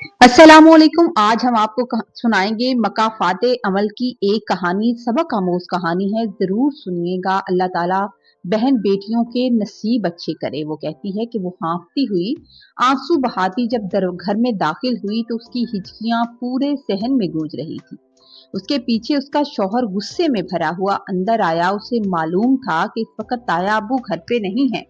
अस्सलामुअलैकुम। आज हम आपको सुनाएंगे मकाफाते अमल की एक कहानी, सबक आमोज कहानी है। जरूर सुनिएगा। अल्लाह ताला बहन बेटियों के नसीब अच्छे करे। वो कहती है कि वो हाँफती हुई आंसू बहाती जब घर में दाखिल हुई तो उसकी हिचकियां पूरे सहन में गूंज रही थी। उसके पीछे उसका शौहर गुस्से में भरा हुआ अंदर आया। उसे मालूम था कि इस वक्त ताया अब्बू घर पे नहीं है,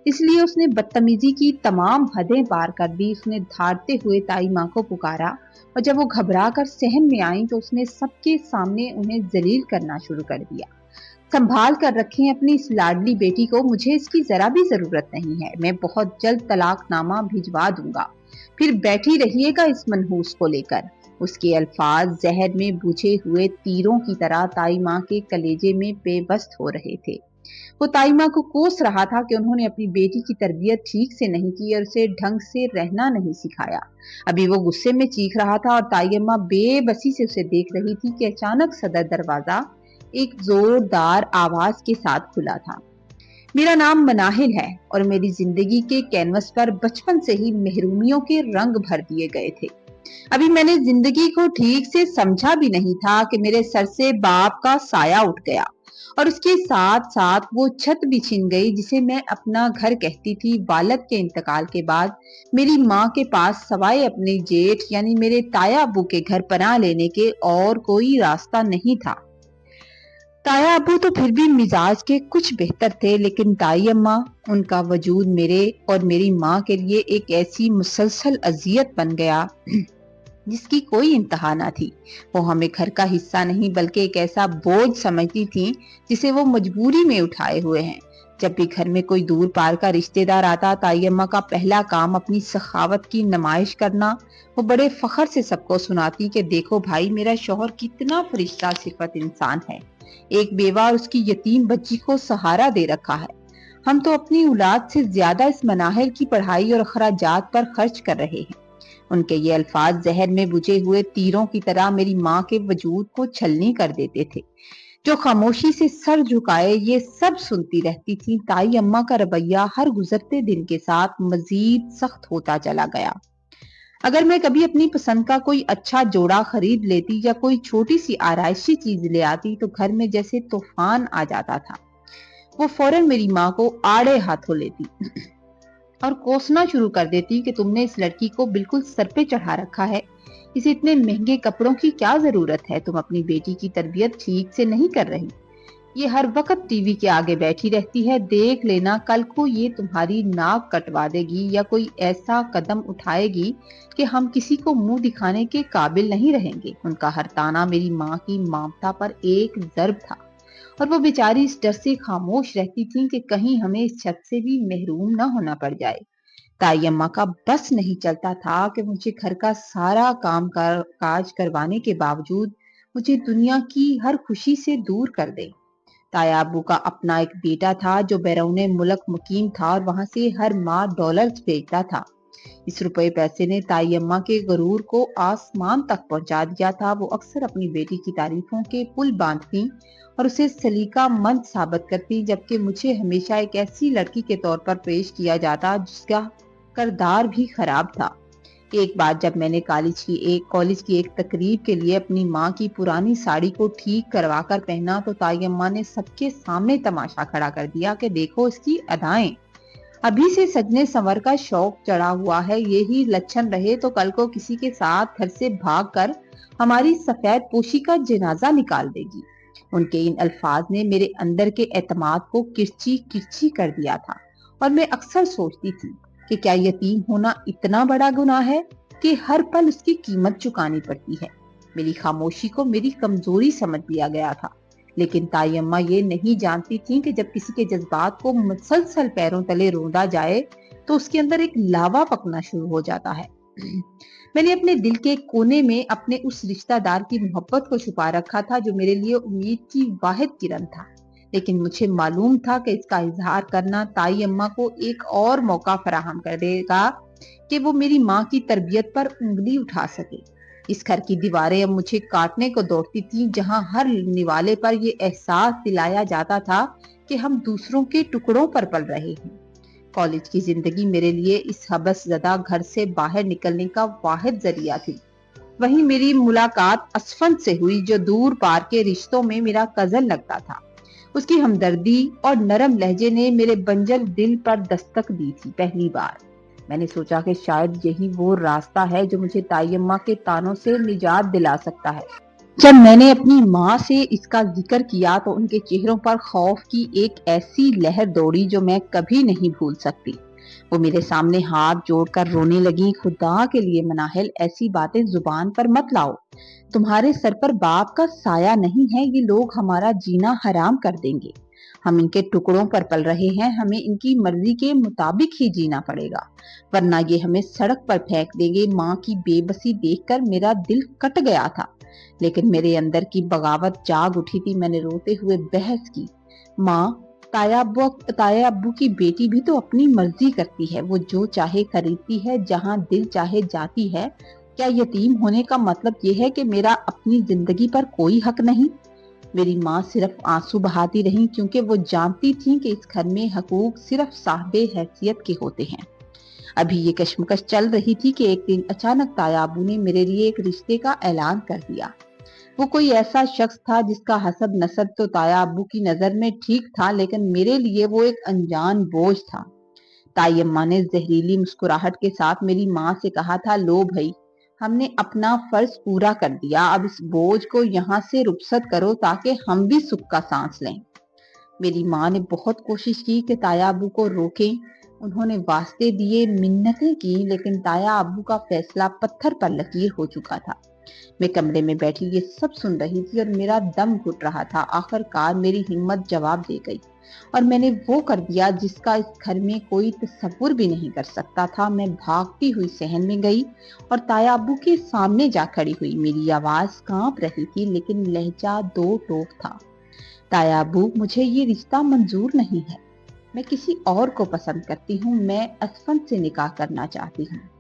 इसलिए उसने बदतमीजी की तमाम हदें पार कर दी। उसने धारते हुए ताई माँ को पुकारा और जब वो घबरा कर सहन में आई तो उसने सबके सामने उन्हें जलील करना शुरू कर दिया। संभाल कर रखें अपनी इस लाडली बेटी को, मुझे इसकी जरा भी जरूरत नहीं है। मैं बहुत जल्द तलाकनामा भिजवा दूंगा, फिर बैठी रहिएगा इस मनहूस को लेकर। उसके अल्फाज जहर में बुझे हुए तीरों की तरह ताई माँ के कलेजे में बेबस हो रहे थे। वो ताई माँ को कोस रहा था कि उन्होंने अपनी बेटी की तरबियत ठीक से नहीं की और उसे ढंग से रहना नहीं सिखाया। अभी वो गुस्से में चीख रहा था और ताई अम्मा बेबसी से उसे देख रही थी कि अचानक सदर दरवाजा एक जोरदार आवाज के साथ खुला था। मेरा नाम मनाहिल है और मेरी जिंदगी के कैनवस पर बचपन से ही महरूमियों के रंग भर दिए गए थे। अभी मैंने जिंदगी को ठीक से समझा भी नहीं था कि मेरे सर से बाप का साया उठ गया और उसके साथ साथ वो छत भी छिन गई जिसे मैं अपना घर कहती थी। वालिद के इंतकाल के बाद मेरी माँ के पास सवाए अपने जेठ यानी मेरे ताया अब्बू के घर पनाह लेने के और कोई रास्ता नहीं था। ताया अब्बू तो फिर भी मिजाज के कुछ बेहतर थे, लेकिन ताई अम्मा, उनका वजूद मेरे और मेरी माँ के लिए एक ऐसी मुसलसल अजियत बन गया जिसकी कोई इंतहा ना थी। वो हमें घर का हिस्सा नहीं बल्कि एक ऐसा बोझ समझती थी जिसे वो मजबूरी में उठाए हुए हैं। जब भी घर में कोई दूर पार का रिश्तेदार आता, ताई अम्मा का पहला काम अपनी सखावत की नुमाइश करना। वो बड़े फख्र से सबको सुनाती कि देखो भाई, मेरा शौहर कितना फरिश्ता सिफत इंसान है। एक बेवा और उसकी यतीम बच्ची को सहारा दे रखा है। हम तो अपनी औलाद से ज्यादा इस मनाहिर की पढ़ाई और अखराजात पर खर्च कर रहे हैं। उनके ये अल्फाज जहर में बुझे हुए तीरों की तरह मेरी माँ के वजूद को छलनी कर देते थे। जो खामोशी से सर झुकाए ये सब सुनती रहती थी। ताई अम्मा का रवैया हर गुजरते दिन के साथ मजीद सख्त होता चला गया। अगर मैं कभी अपनी पसंद का कोई अच्छा जोड़ा खरीद लेती या कोई छोटी सी आराइशी चीज ले आती तो घर में जैसे तूफान आ जाता था। वो फौरन मेरी माँ को आड़े हाथों लेती और कोसना शुरू कर देती कि तुमने इस लड़की को बिल्कुल सर पे चढ़ा रखा है। इसे इतने महंगे कपड़ों की क्या जरूरत है? तुम अपनी बेटी की तरबियत ठीक से नहीं कर रही। ये हर वक्त टीवी के आगे बैठी रहती है, देख लेना कल को ये तुम्हारी नाक कटवा देगी या कोई ऐसा कदम उठाएगी कि हम किसी को मुंह दिखाने के काबिल नहीं रहेंगे। उनका हर ताना मेरी माँ की ममता पर एक जर्ब था और वो बेचारी इस डर से खामोश रहती थी कि कहीं हमें इस छत से भी महरूम न होना पड़ जाए। ताई अम्मा का बस नहीं चलता था कि मुझे घर का सारा काम काज करवाने के बावजूद मुझे दुनिया की हर खुशी से दूर कर दे। ताया अब्बू का अपना एक बेटा था जो बैरून मुल्क मुकीम था और वहां से हर माह डॉलर्स भेजता था। इस रुपए पैसे ने ताई अम्मा के गरूर को आसमान तक पहुंचा दिया था। वो अक्सर अपनी बेटी की तारीफों के पुल बांधती और उसे सलीका मंद साबित करती, जबकि मुझे हमेशा एक ऐसी लड़की के तौर पर पेश किया जाता जिसका किरदार भी खराब था। एक बार जब मैंने कॉलेज की एक तकरीब के लिए अपनी माँ की पुरानी साड़ी को ठीक करवा कर पहना तो ताई अम्मा ने सबके सामने तमाशा खड़ा कर दिया कि देखो इसकी अदाएं, अभी से सजने संवर का शौक चढ़ा हुआ है। यही लक्षण रहे तो कल को किसी के साथ घर से भागकर हमारी सफेद पोशी का जनाजा निकाल देगी। उनके इन अल्फाज ने मेरे अंदर के एतमाद को किरची किरची कर दिया था और मैं अक्सर सोचती थी कि क्या यतीम होना इतना बड़ा गुनाह है कि हर पल उसकी कीमत चुकानी पड़ती है। मेरी खामोशी को मेरी कमजोरी समझ लिया गया था, लेकिन ताई अम्मा ये नहीं जानती थी कि जब किसी के जज्बात को मुसलसल पैरों तले रोंदा जाए तो उसके अंदर एक लावा पकना शुरू हो जाता है। मैंने अपने दिल के कोने में अपने उस रिश्तेदार की मोहब्बत को छुपा रखा था जो मेरे लिए उम्मीद की वाहिद किरण था, लेकिन मुझे मालूम था कि इसका इजहार करना ताई अम्मा को एक और मौका फराहम कर देगा कि वो मेरी माँ की तरबियत पर उंगली उठा सके। इस घर की दीवारें अब मुझे काटने को दौड़ती थी, जहां हर निवाले पर यह एहसास दिलाया जाता था कि हम दूसरों के टुकड़ों पर पल रहे हैं। کالج کی زندگی میرے لیے اس حبس زدہ گھر سے باہر نکلنے کا واحد ذریعہ تھی۔ وہیں میری ملاقات اسفند سے ہوئی، جو دور پار کے رشتوں میں میرا کزن لگتا تھا۔ اس کی ہمدردی اور نرم لہجے نے میرے بنجر دل پر دستک دی تھی۔ پہلی بار میں نے سوچا کہ شاید یہی وہ راستہ ہے جو مجھے تائی اماں کے طعنوں سے نجات دلا سکتا ہے۔ جب میں نے اپنی ماں سے اس کا ذکر کیا تو ان کے چہروں پر خوف کی ایک ایسی لہر دوڑی جو میں کبھی نہیں بھول سکتی۔ وہ میرے سامنے ہاتھ جوڑ کر رونے لگی۔ خدا کے لیے مناہل، ایسی باتیں زبان پر مت لاؤ۔ تمہارے سر پر باپ کا سایہ نہیں ہے، یہ لوگ ہمارا جینا حرام کر دیں گے۔ ہم ان کے ٹکڑوں پر پل رہے ہیں، ہمیں ان کی مرضی کے مطابق ہی جینا پڑے گا، ورنہ یہ ہمیں سڑک پر پھینک دیں گے۔ ماں کی بے بسی دیکھ کر میرا دل کٹ گیا تھا، لیکن میرے اندر کی بغاوت جاگ اٹھی تھی۔ میں نے روتے ہوئے بحث کی، ماں، تایا ابو کی بیٹی بھی تو اپنی مرضی کرتی ہے، وہ جو چاہے خریدتی ہے، جہاں دل چاہے جاتی ہے۔ کیا یتیم ہونے کا مطلب یہ ہے کہ میرا اپنی زندگی پر کوئی حق نہیں؟ میری ماں صرف آنسو بہاتی رہی، کیونکہ وہ جانتی تھی کہ اس گھر میں حقوق صرف صاحب حیثیت کے ہوتے ہیں۔ ابھی یہ کشمکش چل رہی تھی کہ ایک دن اچانک تایا ابو نے میرے لیے ایک رشتے کا اعلان کر دیا۔ وہ کوئی ایسا شخص تھا جس کا حسب نسب تو تایا ابو کی نظر میں ٹھیک تھا، لیکن میرے لیے وہ ایک انجان بوجھ تھا۔ تائی اماں نے زہریلی مسکراہٹ کے ساتھ میری ماں سے کہا تھا، لو بھائی، ہم نے اپنا فرض پورا کر دیا، اب اس بوجھ کو یہاں سے رخصت کرو تاکہ ہم بھی سکھ کا سانس لیں۔ میری ماں نے بہت کوشش کی کہ تایا ابو کو روکیں، انہوں نے واسطے دیے، منتیں کی، لیکن تایا ابو کا فیصلہ پتھر پر لکیر ہو چکا تھا۔ میں کمرے میں بیٹھی یہ سب سن رہی تھی اور میرا دم گھٹ رہا تھا۔ آخر کار میری ہمت جواب دے گئی اور میں نے وہ کر دیا جس کا اس گھر میں کوئی تصور بھی نہیں کر سکتا تھا۔ میں بھاگتی ہوئی صحن میں گئی اور تایا ابو کے سامنے جا کھڑی ہوئی۔ میری آواز کانپ رہی تھی، لیکن لہجہ دو ٹوک تھا۔ تایا ابو، مجھے یہ رشتہ منظور نہیں ہے، میں کسی اور کو پسند کرتی ہوں، میں اسفند سے نکاح کرنا چاہتی ہوں۔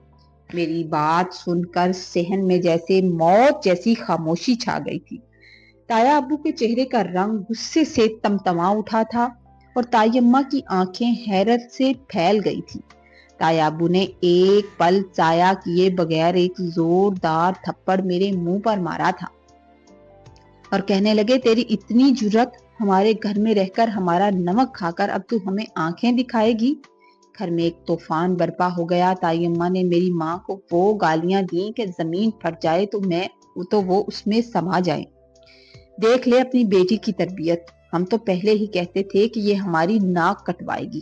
میری بات سن کر صحن میں جیسے موت جیسی خاموشی چھا گئی تھی۔ تایا ابو کے چہرے کا رنگ غصے سے تمتما اٹھا تھا اور تائی اماں کی آنکھیں حیرت سے پھیل گئی تھی۔ تایا ابو نے ایک پل ضائع کیے بغیر ایک زوردار تھپڑ میرے منہ پر مارا تھا اور کہنے لگے، تیری اتنی جرأت، ہمارے گھر میں رہ کر، ہمارا نمک کھا کر اب تو ہمیں آنکھیں دکھائے گی؟ گھر میں ایک طوفان برپا ہو گیا۔ تائی اماں نے میری ماں کو وہ گالیاں دیں کہ زمین پھٹ جائے تو وہ اس میں سما جائے۔ دیکھ لے اپنی بیٹی کی تربیت، ہم تو پہلے ہی کہتے تھے کہ یہ ہماری ناک کٹوائے گی۔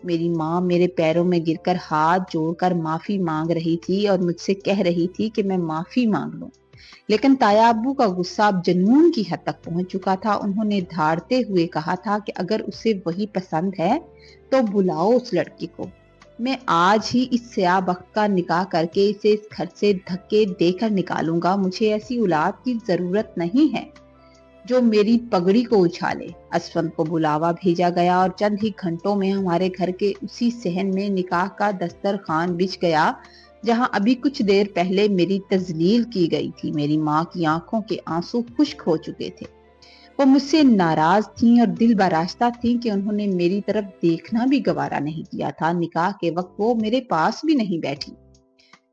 میری ماں میرے پیروں میں گر کر ہاتھ جوڑ کر معافی مانگ رہی تھی اور مجھ سے کہہ رہی تھی کہ میں معافی مانگ لوں، لیکن تایا ابو کا غصہ اب جنون کی حد تک پہنچ چکا تھا۔ انہوں نے دھاڑتے ہوئے کہا تھا کہ اگر اسے وہی پسند ہے تو بلاؤ اس لڑکی کو، میں آج ہی اس سیاہ بخت کا نکاح کر کے اسے اس گھر سے دھکے دے کر نکالوں گا۔ مجھے ایسی اولاد کی ضرورت نہیں ہے جو میری پگڑی کو اچھالے۔ اسفند کو بلاوا بھیجا گیا اور چند ہی گھنٹوں میں ہمارے گھر کے اسی صحن میں نکاح کا دسترخوان بچھ گیا جہاں ابھی کچھ دیر پہلے میری تذلیل کی گئی تھی۔ میری ماں کی آنکھوں کے آنسو خشک ہو چکے تھے، وہ مجھ سے ناراض تھیں اور دل براستہ تھیں کہ انہوں نے میری طرف دیکھنا بھی گوارا نہیں کیا تھا۔ نکاح کے وقت وہ میرے پاس بھی نہیں بیٹھی،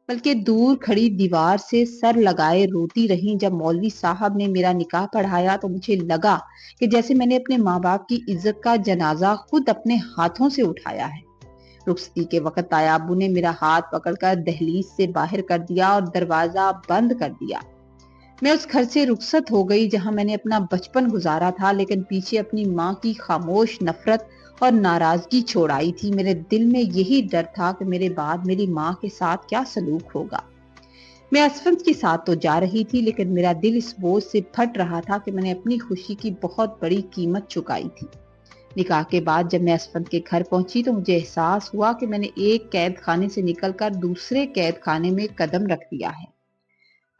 بلکہ دور کھڑی دیوار سے سر لگائے روتی رہیں۔ جب مولوی صاحب نے میرا نکاح پڑھایا تو مجھے لگا کہ جیسے میں نے اپنے ماں باپ کی عزت کا جنازہ خود اپنے ہاتھوں سے اٹھایا ہے۔ رخصتی کے وقت تایا ابو نے میرا ہاتھ پکڑ کر دہلیز سے باہر کر دیا اور دروازہ بند کر دیا۔ میں اس گھر سے رخصت ہو گئی جہاں میں نے اپنا بچپن گزارا تھا، لیکن پیچھے اپنی ماں کی خاموش نفرت اور ناراضگی چھوڑ آئی تھی۔ میرے دل میں یہی ڈر تھا کہ میرے بعد میری ماں کے ساتھ کیا سلوک ہوگا۔ میں اسفند کے ساتھ تو جا رہی تھی، لیکن میرا دل اس بوجھ سے پھٹ رہا تھا کہ میں نے اپنی خوشی کی بہت بڑی قیمت چکائی تھی۔ نکاح کے بعد جب میں اسفند کے گھر پہنچی تو مجھے احساس ہوا کہ میں نے ایک قید خانے سے نکل کر دوسرے قید خانے میں قدم رکھ دیا ہے۔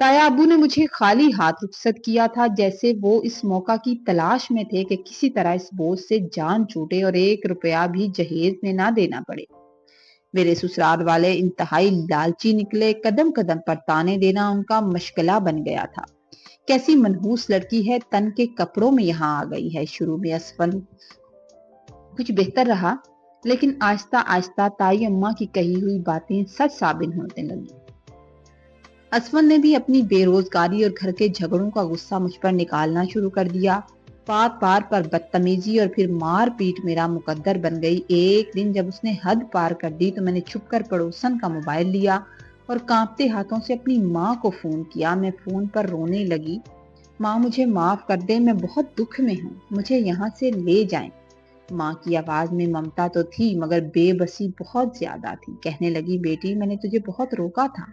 تایا ابو نے مجھے خالی ہاتھ رخصت کیا تھا، جیسے وہ اس موقع کی تلاش میں تھے کہ کسی طرح اس بوجھ سے جان چھوٹے اور 1 روپیہ بھی جہیز میں نہ دینا پڑے۔ میرے سسرال والے انتہائی لالچی نکلے، قدم قدم پر تانے دینا ان کا مشغلہ بن گیا تھا۔ کیسی منحوس لڑکی ہے، تن کے کپڑوں میں یہاں آ گئی ہے۔ شروع میں اسفند کچھ بہتر رہا، लेकिन आहिस्ता आहिस्ता ताई अम्मा की कही हुई बातें सच साबित होने लगी। असफल ने भी अपनी बेरोजगारी और घर के झगड़ों का गुस्सा मुझ पर निकालना शुरू कर दिया। बात बात पर बदतमीजी और फिर मार पीट मेरा मुकद्दर बन गई। एक दिन जब उसने हद पार कर दी तो मैंने छुपकर पड़ोसन का मोबाइल लिया और कांपते हाथों से अपनी माँ को फोन किया। मैं फोन पर रोने लगी, माँ मुझे माफ कर दे, मैं बहुत दुख में हूँ, मुझे यहाँ से ले जाएं। माँ की आवाज में ममता तो थी मगर बेबसी बहुत ज्यादा थी। कहने लगी, बेटी मैंने तुझे बहुत रोका था,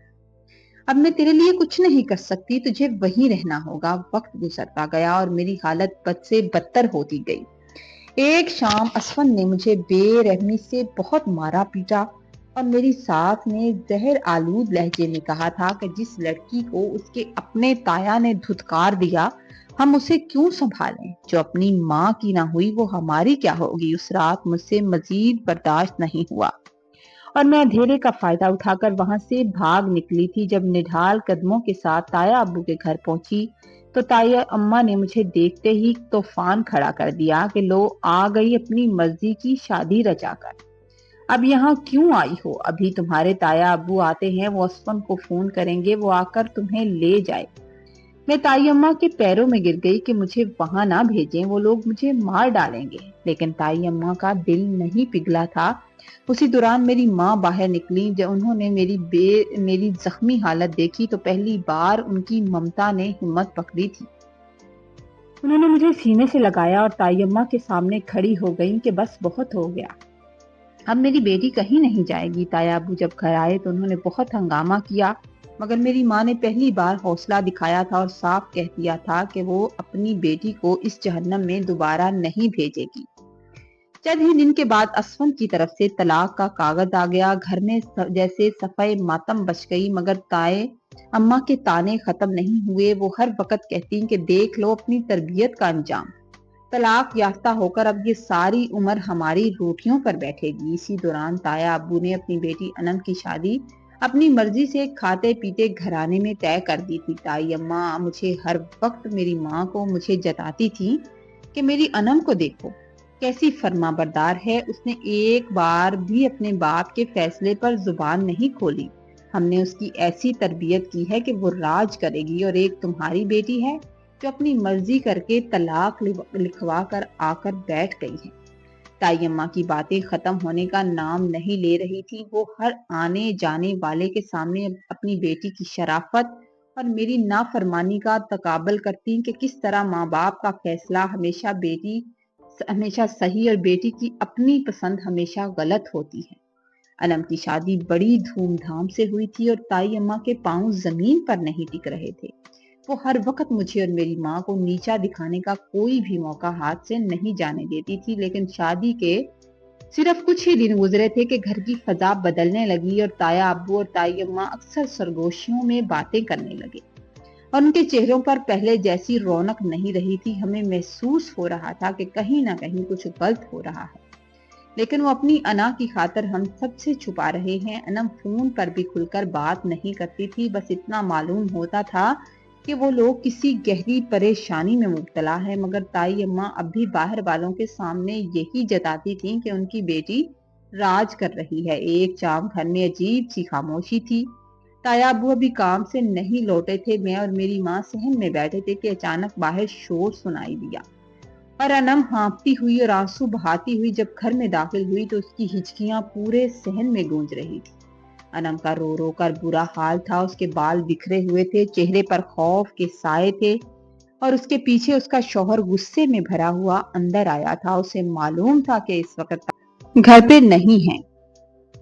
अब मैं तेरे लिए कुछ नहीं कर सकती, तुझे वहीं रहना होगा। वक्त गुजरता गया और मेरी हालत बद से बदतर होती गई। एक शाम असफन ने मुझे बेरहमी से बहुत मारा पीटा और मेरी सास ने जहर आलूद लहजे में कहा था कि जिस लड़की को उसके अपने ताया ने धुतकार दिया हम उसे क्यों संभालें, जो अपनी माँ की ना हुई वो हमारी क्या होगी। उस रात मुझसे मजीद बर्दाश्त नहीं हुआ और मैं अंधेरे का फायदा उठाकर वहां से भाग निकली थी। जब निढाल कदमों के साथ ताया अब्बू के घर पहुंची तो ताया अम्मा ने मुझे देखते ही तूफान खड़ा कर दिया कि लो आ गई अपनी मर्जी की शादी रचाकर, अब यहाँ क्यों आई हो? अभी तुम्हारे ताया अब्बू आते हैं, वो असफन को फोन करेंगे, वो आकर तुम्हें ले जाए। मैं ताई अम्मा के पैरों में गिर गई कि मुझे वहां ना भेजें, वो लोग मुझे मार डालेंगे। लेकिन ताई अम्मा का दिल नहीं पिघला था। उसी दौरान मेरी माँ बाहर निकली। जब उन्होंने मेरी जख्मी हालत देखी तो पहली बार उनकी ममता ने हिम्मत पकड़ी थी। उन्होंने मुझे सीने से लगाया और ताई अम्मा के सामने खड़ी हो गई कि बस बहुत हो गया, अब मेरी बेटी कहीं नहीं जाएगी। ताया अब्बू जब घर आए तो उन्होंने बहुत हंगामा किया मगर मेरी माँ ने पहली बार हौसला दिखाया था और साफ कह दिया था कि वो अपनी बेटी को इस जहन्नम में दोबारा नहीं भेजेगी। चंद ही दिन के बाद असफन की तरफ से तलाक का कागज आ गया। घर में जैसे सफाई मातम बच गई मगर ताए अम्मा के ताने खत्म नहीं हुए। वो हर वक्त कहती कि देख लो अपनी तरबियत का अंजाम, तलाक याफ्ता होकर अब ये सारी उम्र हमारी रोटियों पर बैठेगी। इसी दौरान ताया अब्बू ने अपनी बेटी अनम की शादी अपनी मर्जी से खाते पीते घराने में तय कर दी थी। ताई अम्मा मुझे हर वक्त मेरी माँ को मुझे जताती थी कि मेरी अनम को देखो कैसी फर्मा बरदार है, उसने एक बार भी अपने बाप के फैसले पर जुबान नहीं खोली। हमने उसकी ऐसी तरबियत की है कि वो राज करेगी। और एक तुम्हारी बेटी है जो अपनी मर्जी करके तलाक लिखवा कर आकर बैठ गई है। ताई अम्मा की बातें खत्म होने का नाम नहीं ले रही थी। वो हर आने जाने वाले के सामने अपनी बेटी की शराफत और मेरी नाफरमानी का तकाबल करती कि किस तरह माँ बाप का फैसला हमेशा सही और बेटी की अपनी पसंद हमेशा गलत होती है। अनम की शादी बड़ी धूमधाम से हुई थी और ताई अम्मा के पांव जमीन पर नहीं टिक रहे थे। वो हर वक्त मुझे और मेरी माँ को नीचा दिखाने का कोई भी मौका हाथ से नहीं जाने देती थी। लेकिन शादी के सिर्फ कुछ ही दिन गुजरे थे कि घर की फजा बदलने लगी और ताया अब्बू और ताई अम्मा अक्सर सरगोशियों में बातें करने लगे और उनके चेहरों पर पहले जैसी रौनक नहीं रही थी। हमें महसूस हो रहा था कि कहीं ना कहीं कुछ गलत हो रहा है, लेकिन वो अपनी अना की खातिर हम सबसे छुपा रहे हैं। अनम फोन पर भी खुलकर बात नहीं करती थी, बस इतना मालूम होता था कि वो लोग किसी गहरी परेशानी में मुब्तला है। मगर ताई अम्मा अब भी बाहर वालों के सामने यही जताती थी कि उनकी बेटी राज कर रही है। एक शाम घर में अजीब सी खामोशी थी। ताया अब्बू अभी काम से नहीं लौटे थे। मैं और मेरी माँ सहन में बैठे थे कि अचानक बाहर शोर सुनाई दिया और अनम हाँफती हुई और आंसू बहाती हुई जब घर में दाखिल हुई तो उसकी हिचकियां पूरे सहन में गूंज रही थी। अनम का रो रो कर बुरा हाल था, उसके बाल बिखरे हुए थे, चेहरे पर खौफ के साए थे और उसके पीछे उसका शौहर गुस्से में भरा हुआ अंदर आया था। उसे मालूम था कि इस वक्त घर पे नहीं है,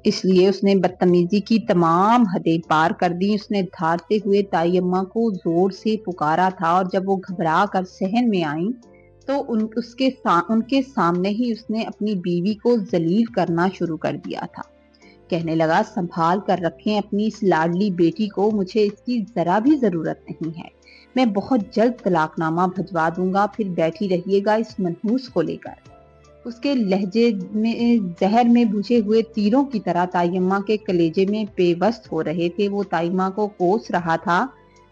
इसलिए उसने बदतमीजी की तमाम हदें पार कर दी। उसने धारते हुए ताई अम्मा को जोर से पुकारा था और जब वो घबरा कर सहन में आई तो उनके सामने ही उसने अपनी बीवी को जलील करना शुरू कर दिया था। कहने लगा, संभाल कर रखें अपनी इस लाडली बेटी को, मुझे इसकी जरा भी जरूरत नहीं है, मैं बहुत जल्द तलाकनामा भिजवा दूंगा, फिर बैठी रहिएगा इस मनहूस को लेकर। उसके लहजे में जहर में बुझे हुए तीरों की तरह ताईम्मा के कलेजे में पेवस्त हो रहे थे। वो ताईम्मा को कोस रहा था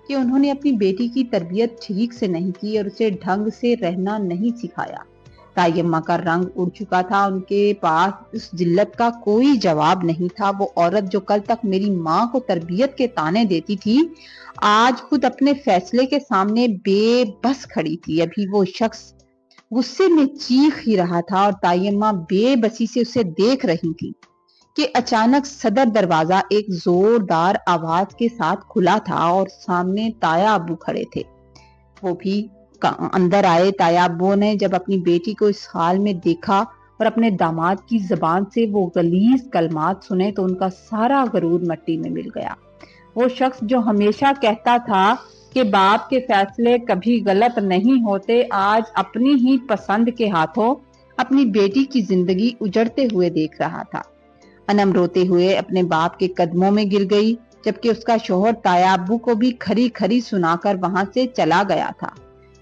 कि उन्होंने अपनी बेटी की तरबियत ठीक से नहीं की और उसे ढंग से रहना नहीं सिखाया। ताई अम्मा का रंग उड़ चुका था, उनके पास उस जिल्लत का कोई जवाब नहीं था। वो औरत जो कल तक मेरी माँ को तरबियत के ताने देती थी, आज खुद अपने फैसले के सामने बेबस खड़ी थी। अभी वो शख्स गुस्से में चीख ही रहा था और ताई अम्मा बेबसी से उसे देख रही थी कि अचानक सदर दरवाजा एक जोरदार आवाज के साथ खुला था और सामने ताया अब्बू खड़े थे। वो भी अंदर आए। ताया अब्बू ने जब अपनी बेटी को इस हाल में देखा और अपने दामाद की जबान से वो गलीज कलमात सुने तो उनका सारा गरूर मिट्टी में मिल गया। वो शख्स जो हमेशा कहता था कि बाप के फैसले कभी गलत नहीं होते, आज अपनी ही पसंद के हाथों अपनी बेटी की जिंदगी उजड़ते हुए देख रहा था। अनम रोते हुए अपने बाप के कदमों में गिर गई, जबकि उसका शोहर ताया अब्बू को भी खरी खरी सुनाकर वहां से चला गया था।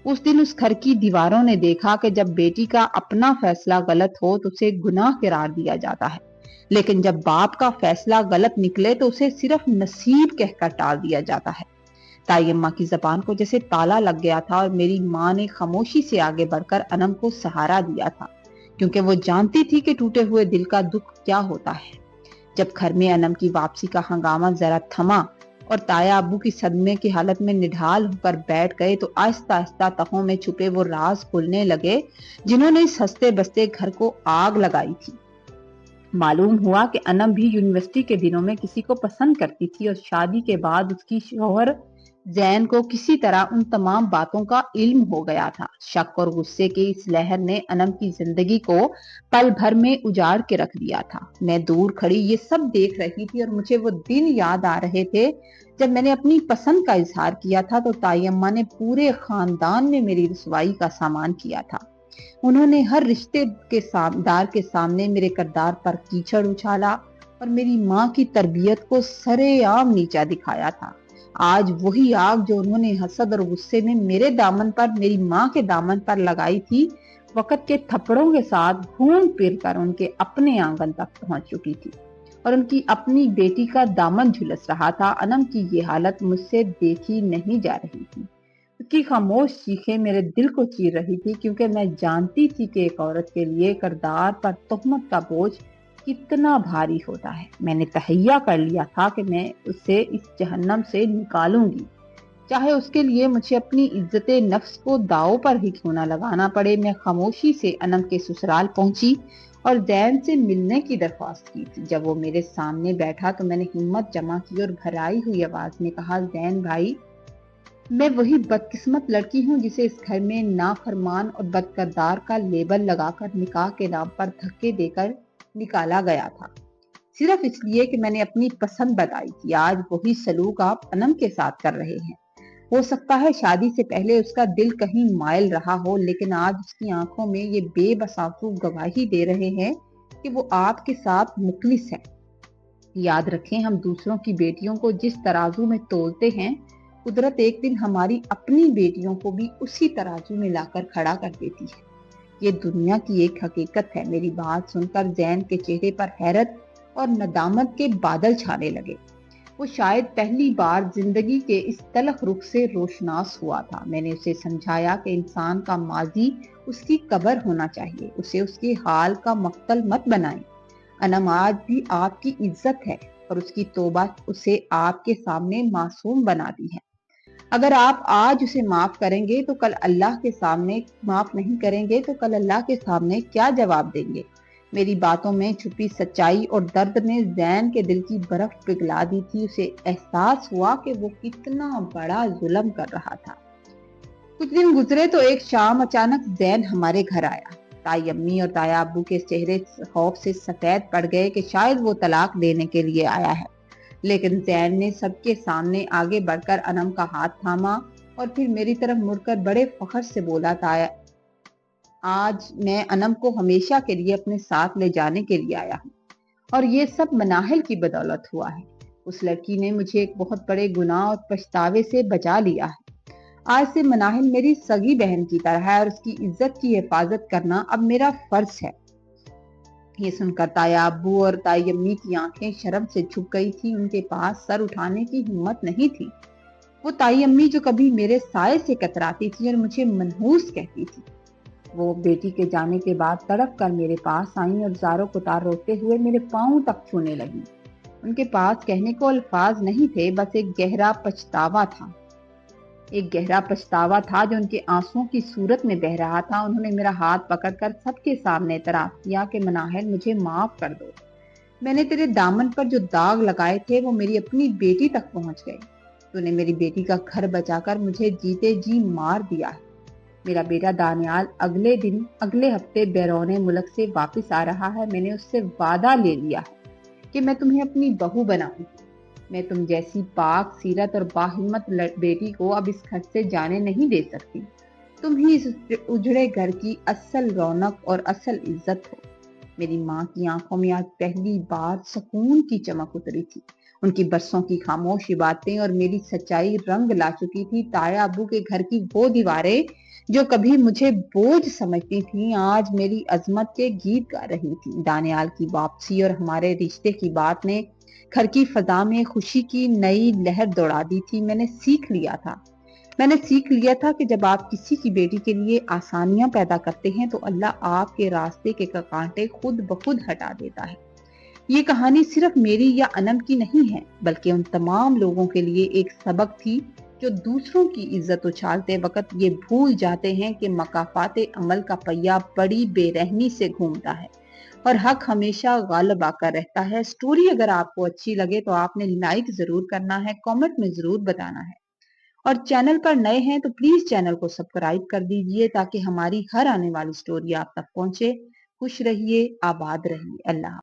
उस दिन उस घर की दीवारों ने देखा कि जब बेटी का अपना फैसला गलत हो तो उसे गुनाह करार दिया जाता है, लेकिन जब बाप का फैसला गलत निकले तो उसे सिर्फ नसीब कहकर टाल दिया जाता है। ताई अम्मा की जबान को जैसे ताला लग गया था और मेरी माँ ने खामोशी से आगे बढ़कर अनम को सहारा दिया था, क्योंकि वो जानती थी कि टूटे हुए दिल का दुख क्या होता है। जब घर में अनम की वापसी का हंगामा जरा थमा और ताया अब्बू की सदमे की हालत में निढाल होकर बैठ गए तो आहिस्ता आहिस्ता तहों में छुपे वो राज खुलने लगे जिन्होंने इस हंसते बसते घर को आग लगाई थी। मालूम हुआ कि अनम भी यूनिवर्सिटी के दिनों में किसी को पसंद करती थी और शादी के बाद उसकी शौहर जैन को किसी तरह उन तमाम बातों का इल्म हो गया था। शक और गुस्से की इस लहर ने अनम की जिंदगी को पल भर में उजाड़ के रख दिया था। मैं दूर खड़ी ये सब देख रही थी और मुझे वो दिन याद आ रहे थे जब मैंने अपनी पसंद का इजहार किया था तो ताई अम्मा ने पूरे खानदान में मेरी रुसवाई का सामान किया था। उन्होंने हर रिश्ते के दार के सामने मेरे किरदार पर कीचड़ उछाला और मेरी माँ की तरबियत को सरेआम नीचा दिखाया था। आज वही आग जो उन्होंने हसद और गुस्से में मेरे दामन पर, मेरी माँ के दामन पर लगाई थी, वक्त के थप्पड़ों के साथ घूम फिर कर उनके अपने आंगन तक पहुंच चुकी थी और उनकी अपनी बेटी का दामन झुलस रहा था। अनम की ये हालत मुझसे देखी नहीं जा रही थी। उसकी खामोश चीखें मेरे दिल को चीर रही थी, क्योंकि मैं जानती थी कि एक औरत के लिए किरदार पर तोहमत का बोझ कितना भारी होता है। मैंने तहैया कर लिया था कि मैं उसे इस जहन्नम से निकालूंगी, चाहे उसके लिए मुझे अपनी इज्जत नफ्स को दांव पर ही क्यों न लगाना पड़े। मैं खामोशी से अनम के ससुराल पहुंची और जैन से मिलने की दरख्वास्त की थी। जब वो मेरे सामने बैठा तो मैंने हिम्मत जमा की और भराई हुई आवाज में कहा, जैन भाई, मैं वही बदकिस्मत लड़की हूँ जिसे इस घर में नाफरमान और बदकरदार का लेबल लगाकर निकाह के नाम पर धक्के देकर निकाला गया था, सिर्फ इसलिए कि मैंने अपनी पसंद बताई थी। आज वही सलूक आप अनम के साथ कर रहे हैं। हो सकता है शादी से पहले उसका दिल कहीं मायल रहा हो, लेकिन आज उसकी आंखों में ये बेबस आंसू गवाही दे रहे हैं कि वो आपके साथ मुखलिस है। याद रखें, हम दूसरों की बेटियों को जिस तराजू में तोलते हैं, कुदरत एक दिन हमारी अपनी बेटियों को भी उसी तराजू में लाकर खड़ा कर देती है। ये दुनिया की एक हकीकत है। मेरी बात सुनकर जैन के चेहरे पर हैरत और नदामत के बादल छाने लगे। वो शायद पहली बार जिंदगी के इस तलख रुख से रोशनास हुआ था। मैंने उसे समझाया कि इंसान का माजी उसकी कब्र होना चाहिए, उसे उसके हाल का मक्तल मत बनाएं। अनम आज भी आपकी इज्जत है और उसकी तौबा उसे आपके सामने मासूम बनाती है। अगर आप आज उसे माफ करेंगे तो कल अल्लाह के सामने, माफ नहीं करेंगे तो कल अल्लाह के सामने क्या जवाब देंगे। मेरी बातों में छुपी सच्चाई और दर्द ने जैन के दिल की बर्फ पिघला दी थी। उसे एहसास हुआ कि वो कितना बड़ा जुल्म कर रहा था। कुछ दिन गुजरे तो एक शाम अचानक जैन हमारे घर आया। ताई अम्मी और ताया अब्बू के चेहरे खौफ से सफेद पड़ गए कि शायद वो तलाक देने के लिए आया है, लेकिन जैन ने सबके सामने आगे बढ़कर अनम का हाथ थामा और फिर मेरी तरफ मुड़कर बड़े फख्र से बोला, ताया, आज मैं अनम को हमेशा के लिए अपने साथ ले जाने के लिए आया हूँ और ये सब मनाहिल की बदौलत हुआ है। उस लड़की ने मुझे एक बहुत बड़े गुनाह और पछतावे से बचा लिया है। आज से मनाहिल मेरी सगी बहन की तरह है और उसकी इज्जत की हिफाजत करना अब मेरा फर्ज है। ये सुनकर ताया अब्बू और ताई अम्मी की आंखें शर्म से झुक गई थी। उनके पास सर उठाने की हिम्मत नहीं थी। वो ताई अम्मी जो कभी मेरे साये से कतराती थी और मुझे मनहूस कहती थी, وہ بیٹی کے جانے کے بعد تڑپ کر میرے پاس آئیں اور زاروں کتار روتے ہوئے میرے پاؤں تک چھونے لگی۔ ان کے پاس کہنے کو الفاظ نہیں تھے، بس ایک گہرا پچھتاوا تھا۔ ایک گہرا پچھتاوا تھا جو ان کے آنسوؤں کی صورت میں بہہ رہا تھا۔ انہوں نے میرا ہاتھ پکڑ کر سب کے سامنے اعتراف کیا کہ مناہل مجھے معاف کر دو، میں نے تیرے دامن پر جو داغ لگائے تھے وہ میری اپنی بیٹی تک پہنچ گئے۔ تو نے میری بیٹی کا گھر بچا کر مجھے جیتے جی مار دیا ہے۔ میرا بیٹا دانیال اگلے ہفتے بیرون ملک سے واپس آ رہا ہے۔ میں نے اس سے وعدہ لے لیا ہے کہ میں تمہیں اپنی بہو بناؤں گی۔ میں تم جیسی پاک سیرت اور باہمت بیٹی کو اب اس گھر سے جانے نہیں دے سکتی۔ تم ہی اس اجڑے گھر کی اصل رونق اور اصل عزت ہو۔ میری ماں کی آنکھوں میں آج پہلی بار سکون کی چمک اتری تھی۔ ان کی برسوں کی خاموش باتیں اور میری سچائی رنگ لا چکی تھی۔ تایا ابو کے گھر کی وہ دیواریں جو کبھی مجھے بوجھ سمجھتی تھیں، آج میری عظمت کے گیت گا رہی تھی۔ دانیال کی واپسی اور ہمارے رشتے کی بات نے گھر کی فضا میں خوشی کی نئی لہر دوڑا دی تھی۔ میں نے سیکھ لیا تھا کہ جب آپ کسی کی بیٹی کے لیے آسانیاں پیدا کرتے ہیں تو اللہ آپ کے راستے کے کانٹے خود بخود ہٹا دیتا ہے۔ یہ کہانی صرف میری یا انم کی نہیں ہے، بلکہ ان تمام لوگوں کے لیے ایک سبق تھی جو دوسروں کی عزت اچھالتے وقت یہ بھول جاتے ہیں کہ مکافات عمل کا پہیہ بڑی بے رحمی سے گھومتا ہے اور حق ہمیشہ غالب آ کر رہتا ہے۔ سٹوری اگر آپ کو اچھی لگے تو آپ نے لائک ضرور کرنا ہے، کامنٹ میں ضرور بتانا ہے، اور چینل پر نئے ہیں تو پلیز چینل کو سبسکرائب کر دیجئے تاکہ ہماری ہر آنے والی سٹوری آپ تک پہنچے۔ خوش رہیے، آباد رہیے، اللہ حافظ۔